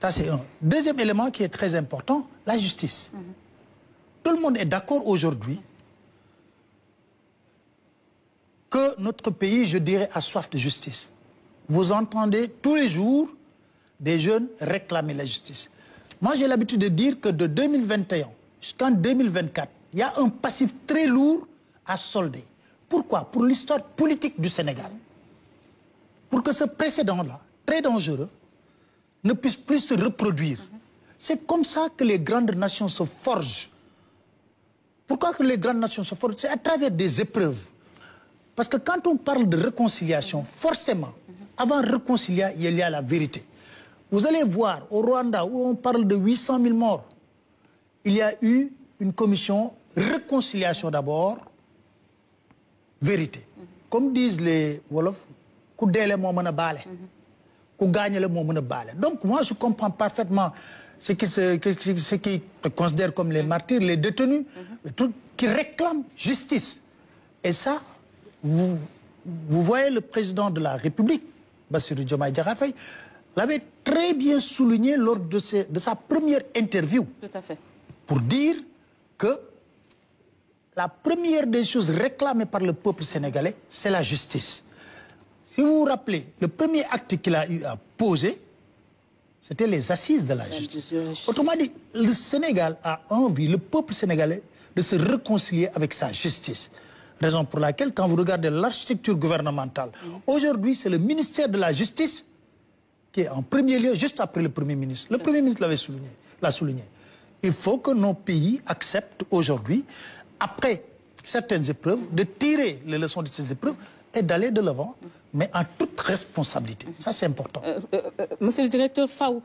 Ça, c'est un. Deuxième élément qui est très important, la justice. Tout le monde est d'accord aujourd'hui que notre pays, je dirais, a soif de justice. Vous entendez tous les jours des jeunes réclamer la justice. Moi, j'ai l'habitude de dire que de 2021 jusqu'en 2024, il y a un passif très lourd à solder. Pourquoi? Pour l'histoire politique du Sénégal. Pour que ce précédent-là, très dangereux, ne puisse plus se reproduire. C'est comme ça que les grandes nations se forgent. Pourquoi que les grandes nations se forgent? C'est à travers des épreuves. Parce que quand on parle de réconciliation, forcément, avant réconcilier, il y a la vérité. Vous allez voir, au Rwanda, où on parle de 800 000 morts, il y a eu une commission réconciliation d'abord, vérité. Comme disent les Wolofs, ku deele moo mën a baale, ku gaañale moo mën a baale. Donc moi je comprends parfaitement ceux qui te considèrent comme les martyrs, les détenus, qui réclament justice. Et ça, vous voyez le président de la République, Bassirou Diomaye Diakhar Faye, l'avait très bien souligné lors de sa première interview. Tout à fait. Pour dire que la première des choses réclamées par le peuple sénégalais, c'est la justice. Si vous vous rappelez, le premier acte qu'il a eu à poser, c'était les assises de la justice. Autrement dit, le Sénégal a envie, le peuple sénégalais, de se réconcilier avec sa justice. Raison pour laquelle, quand vous regardez l'architecture gouvernementale, aujourd'hui, c'est le ministère de la Justice qui est en premier lieu, juste après le Premier ministre. Le Premier ministre l'a souligné. Il faut que nos pays acceptent aujourd'hui, après certaines épreuves, de tirer les leçons de ces épreuves et d'aller de l'avant, mais en toute responsabilité. Ça, c'est important. Monsieur le directeur Faw.